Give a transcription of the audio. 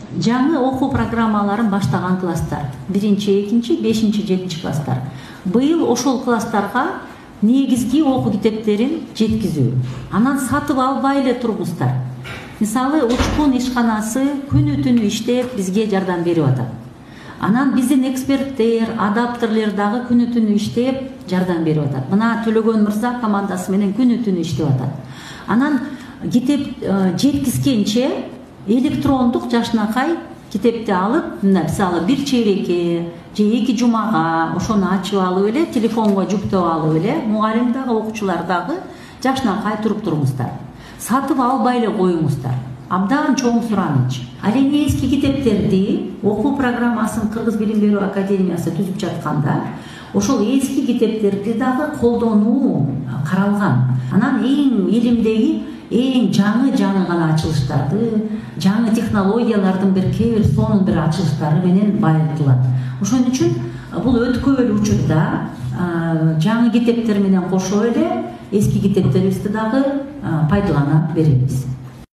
Жаңы окуу программаларын баштаган класстар 1-2, 5, 7 класстар. Быйыл ошол класстарга негизги окуу китептерин жеткизүү. Анан сатып албай эле тургуздар. Мисалы, Учкун ишканасы күнү-түнү иштеп бизге жардам берип атат. Анан биздин эксперттер, адаптерлер дагы күнү-түнү иштеп жардам берип атат. Мына Төлөгөн мырза командасы менен күнү-түнү иштеп атат. Анан китеп жеткизгенче электрондук жашынакай китепти алып, мисалы бир чейрекке же 2 жумага ошону ачып алып эле, телефонго жүктөп алып эле, мугалим дагы, окуучулар дагы жашынакай туруп туруңуздар. Сатып албай эле коюңуздар. Абдан чоң сураныч. Ал эми эски китептерди окуу программасын Кыргыз билим берүү академиясы түзүп жатканда, ошол эски китептерди дагы колдонуу каралган. Анан эң элимдеги эң жаңы гана ачылыштарды, жаңы технологиялардын кээ бир сонун бир ачылыштары менен байытылат. Ошон үчүн бул өткөн учурда жаңы китептер менен кошо эле эски китептерибизди дагы пайдалана беребиз.